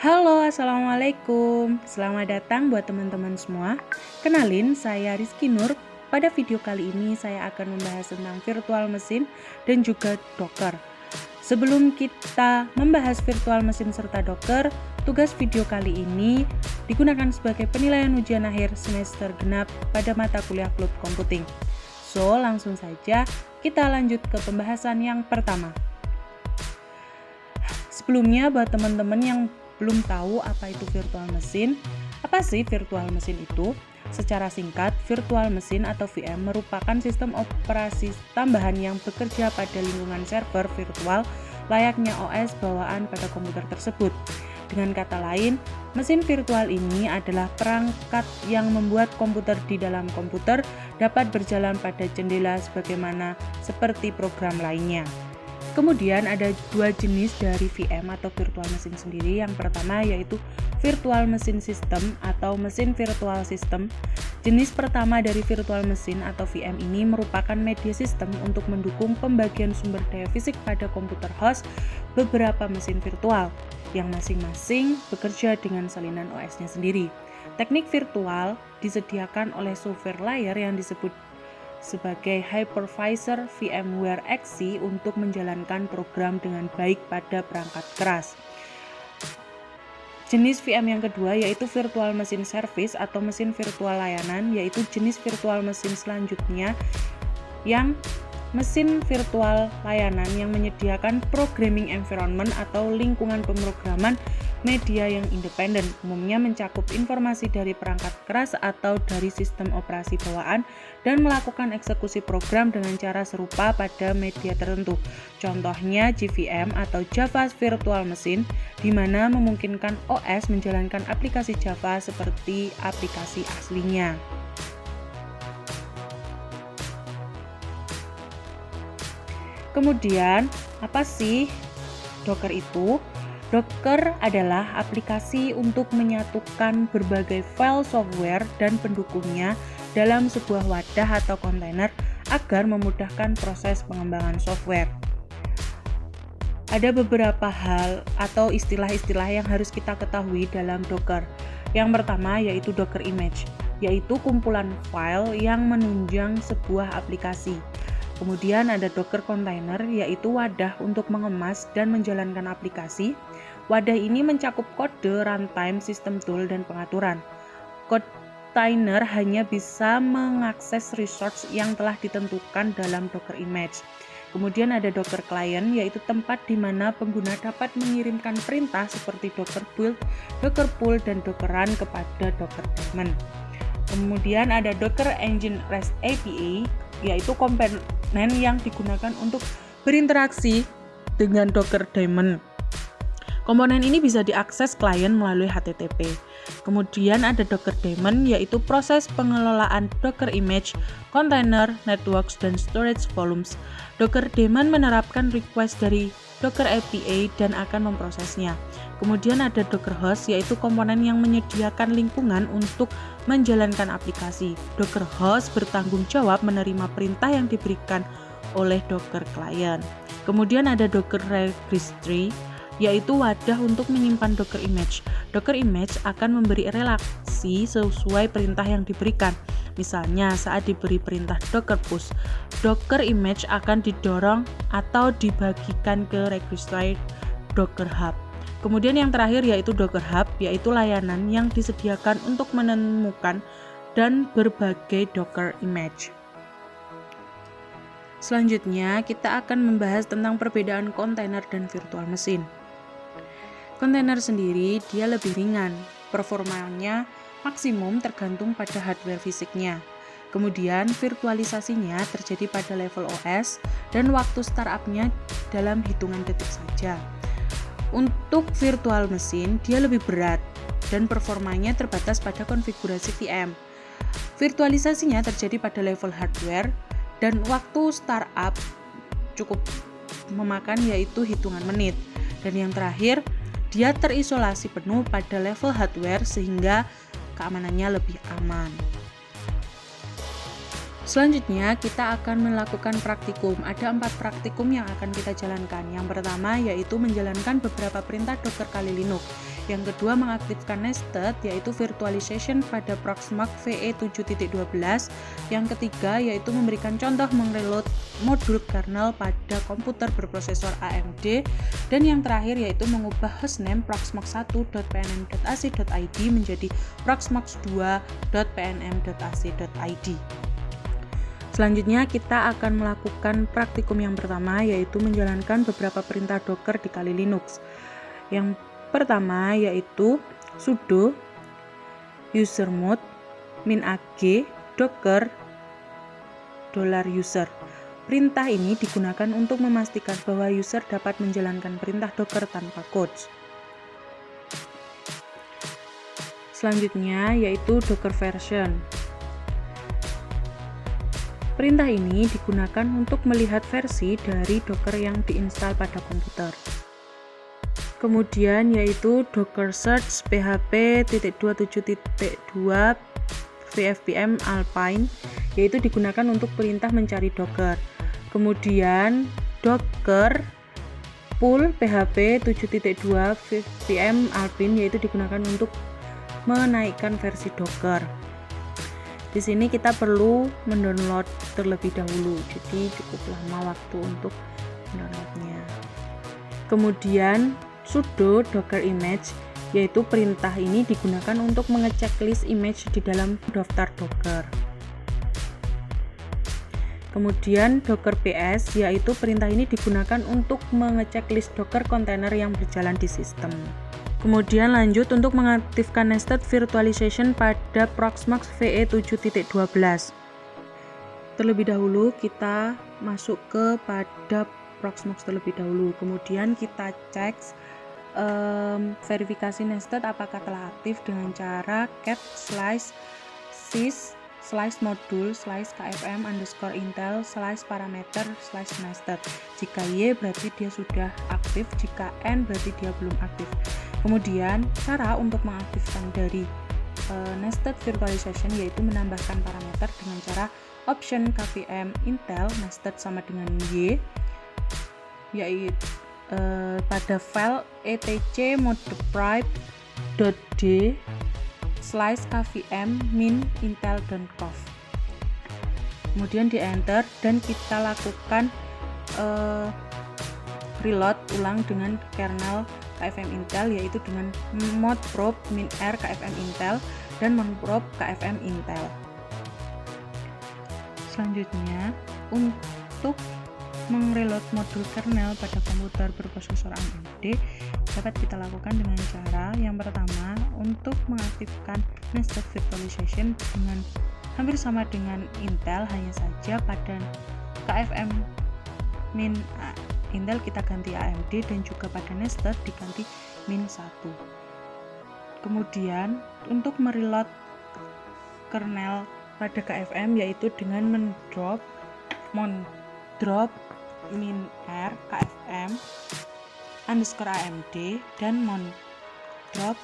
Halo, Assalamualaikum. Selamat datang buat teman-teman semua. Kenalin, saya Rizky Nur. Pada video kali ini saya akan membahas tentang virtual mesin dan juga Docker. Sebelum kita membahas virtual mesin serta Docker, tugas video kali ini digunakan sebagai penilaian ujian akhir semester genap pada mata kuliah Cloud Computing. So, langsung saja kita lanjut ke pembahasan yang pertama. Sebelumnya, buat teman-teman yang belum tahu apa itu virtual mesin, apa sih virtual mesin itu? Secara singkat, virtual mesin atau VM merupakan sistem operasi tambahan yang bekerja pada lingkungan server virtual layaknya OS bawaan pada komputer tersebut. Dengan kata lain, mesin virtual ini adalah perangkat yang membuat komputer di dalam komputer dapat berjalan pada jendela sebagaimana seperti program lainnya. Kemudian ada dua jenis dari VM atau virtual mesin sendiri. Yang pertama yaitu virtual mesin system atau mesin virtual system. Jenis pertama dari virtual mesin atau VM ini merupakan media sistem untuk mendukung pembagian sumber daya fisik pada komputer host beberapa mesin virtual yang masing-masing bekerja dengan salinan OS-nya sendiri. Teknik virtual disediakan oleh software layer yang disebut sebagai hypervisor VMware XC untuk menjalankan program dengan baik pada perangkat keras. Jenis VM yang kedua yaitu virtual machine service atau mesin virtual layanan, yaitu jenis virtual mesin selanjutnya yang mesin virtual layanan yang menyediakan programming environment atau lingkungan pemrograman media yang independen, umumnya mencakup informasi dari perangkat keras atau dari sistem operasi bawaan dan melakukan eksekusi program dengan cara serupa pada media tertentu. Contohnya JVM atau Java Virtual Machine, di mana memungkinkan OS menjalankan aplikasi Java seperti aplikasi aslinya. Kemudian, apa sih Docker itu? Docker adalah aplikasi untuk menyatukan berbagai file software dan pendukungnya dalam sebuah wadah atau kontainer agar memudahkan proses pengembangan software. Ada beberapa hal atau istilah-istilah yang harus kita ketahui dalam Docker. Yang pertama yaitu Docker Image, yaitu kumpulan file yang menunjang sebuah aplikasi. Kemudian ada Docker Container, yaitu wadah untuk mengemas dan menjalankan aplikasi. Wadah ini mencakup kode, runtime, sistem tool, dan pengaturan. Container hanya bisa mengakses resource yang telah ditentukan dalam Docker Image. Kemudian ada Docker Client, yaitu tempat di mana pengguna dapat mengirimkan perintah seperti Docker Build, Docker Pull, dan Docker Run kepada Docker Daemon. Kemudian ada Docker Engine REST API, yaitu komponen yang digunakan untuk berinteraksi dengan Docker Daemon. Komponen ini bisa diakses klien melalui HTTP. Kemudian ada Docker Daemon, yaitu proses pengelolaan Docker Image, Container, Networks, dan Storage Volumes. Docker Daemon menerapkan request dari Docker API dan akan memprosesnya. Kemudian ada Docker Host, yaitu komponen yang menyediakan lingkungan untuk menjalankan aplikasi. Docker Host bertanggung jawab menerima perintah yang diberikan oleh Docker Client. Kemudian ada Docker Registry, yaitu wadah untuk menyimpan Docker Image. Docker Image akan memberi relasi sesuai perintah yang diberikan. Misalnya saat diberi perintah Docker Push, Docker Image akan didorong atau dibagikan ke registry Docker Hub. Kemudian yang terakhir yaitu Docker Hub, yaitu layanan yang disediakan untuk menemukan dan berbagai Docker Image. Selanjutnya, kita akan membahas tentang perbedaan kontainer dan virtual mesin. Kontainer sendiri dia lebih ringan, performanya maksimum tergantung pada hardware fisiknya. Kemudian virtualisasinya terjadi pada level OS dan waktu startup-nya dalam hitungan detik saja. Untuk virtual mesin dia lebih berat dan performanya terbatas pada konfigurasi VM. Virtualisasinya terjadi pada level hardware dan waktu startup cukup memakan yaitu hitungan menit. Dan yang terakhir, dia terisolasi penuh pada level hardware sehingga keamanannya lebih aman. Selanjutnya kita akan melakukan praktikum. Ada 4 praktikum yang akan kita jalankan. Yang pertama yaitu menjalankan beberapa perintah Docker kali Linux. Yang kedua mengaktifkan nested yaitu virtualization pada Proxmox VE 7.12. Yang ketiga yaitu memberikan contoh mengreload modul kernel pada komputer berprosesor AMD. Dan yang terakhir yaitu mengubah hostname proxmox1.pnm.ac.id menjadi proxmox2.pnm.ac.id. Selanjutnya kita akan melakukan praktikum yang pertama yaitu menjalankan beberapa perintah Docker di Kali Linux. Yang pertama yaitu sudo usermod -ag docker $user. Perintah ini digunakan untuk memastikan bahwa user dapat menjalankan perintah Docker tanpa quotes. Selanjutnya yaitu Docker version. Perintah ini digunakan untuk melihat versi dari Docker yang diinstal pada komputer. Kemudian yaitu Docker search php.27.2 vfpm alpine, yaitu digunakan untuk perintah mencari Docker. Kemudian Docker pull php 7.2 vfpm alpine, yaitu digunakan untuk menaikkan versi Docker. Di sini kita perlu mendownload terlebih dahulu, jadi cukup lama waktu untuk mendownloadnya. Kemudian sudo docker image, yaitu perintah ini digunakan untuk mengecek list image di dalam daftar Docker. Kemudian docker ps, yaitu perintah ini digunakan untuk mengecek list Docker kontainer yang berjalan di sistem. Kemudian lanjut untuk mengaktifkan nested virtualization pada Proxmox VE 7.12. Terlebih dahulu kita masuk pada Proxmox terlebih dahulu. Kemudian kita cek verifikasi nested apakah telah aktif dengan cara cat /sys /modul /kfm_intel /parameter/nested. Jika Y berarti dia sudah aktif, jika N berarti dia belum aktif. Kemudian cara untuk mengaktifkan dari nested virtualization yaitu menambahkan parameter dengan cara option kvm intel nested sama dengan Y, yaitu pada file etc modprime.d /kvm min intel.conf. Kemudian di enter dan kita lakukan reload ulang dengan kernel KFM Intel, yaitu dengan modprobe -r KFM Intel dan modprobe KFM Intel. Selanjutnya untuk mengreload modul kernel pada komputer berprosesor AMD dapat kita lakukan dengan cara yang pertama untuk mengaktifkan nested virtualization dengan hampir sama dengan Intel, hanya saja pada KFM min Intel kita ganti AMD dan juga pada nested diganti -1. Kemudian untuk mereload kernel pada KFM yaitu dengan mendrop -r KFM _AMD dan drop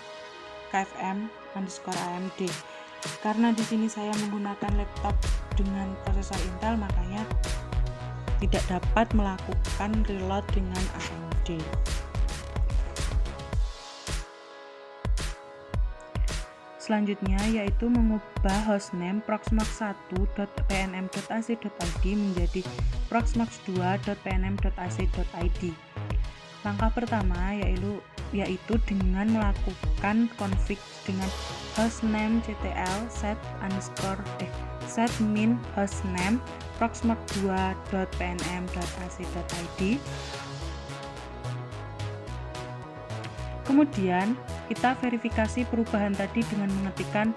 KFM _AMD. Karena di sini saya menggunakan laptop dengan prosesor Intel, makanya tidak dapat melakukan reload dengan AMD. Selanjutnya yaitu mengubah hostname proxmox1.pnm.ac.id menjadi proxmox2.pnm.ac.id. Langkah pertama yaitu dengan melakukan config dengan hostname ctl set min hostname proxmox2.pnm.ac.id. Kemudian kita verifikasi perubahan tadi dengan mengetikkan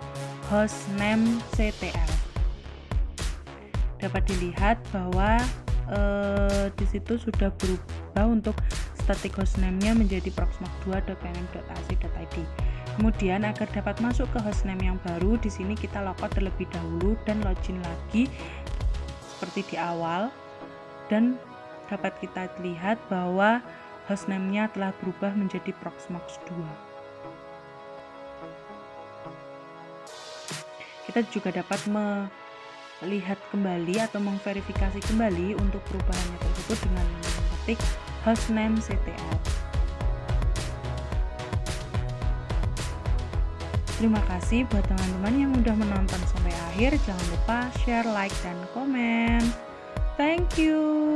hostname ctl. Dapat dilihat bahwa di situ sudah berubah untuk static hostname-nya menjadi proxmox2.pnm.ac.id. Kemudian agar dapat masuk ke hostname yang baru, di sini kita logout terlebih dahulu dan login lagi seperti di awal, dan dapat kita lihat bahwa hostname-nya telah berubah menjadi proxmox2. Kita juga dapat lihat kembali atau memverifikasi kembali untuk perubahannya tersebut dengan mengetik hostname ctl. Terima kasih buat teman-teman yang udah menonton sampai akhir. Jangan lupa share, like, dan komen. Thank you.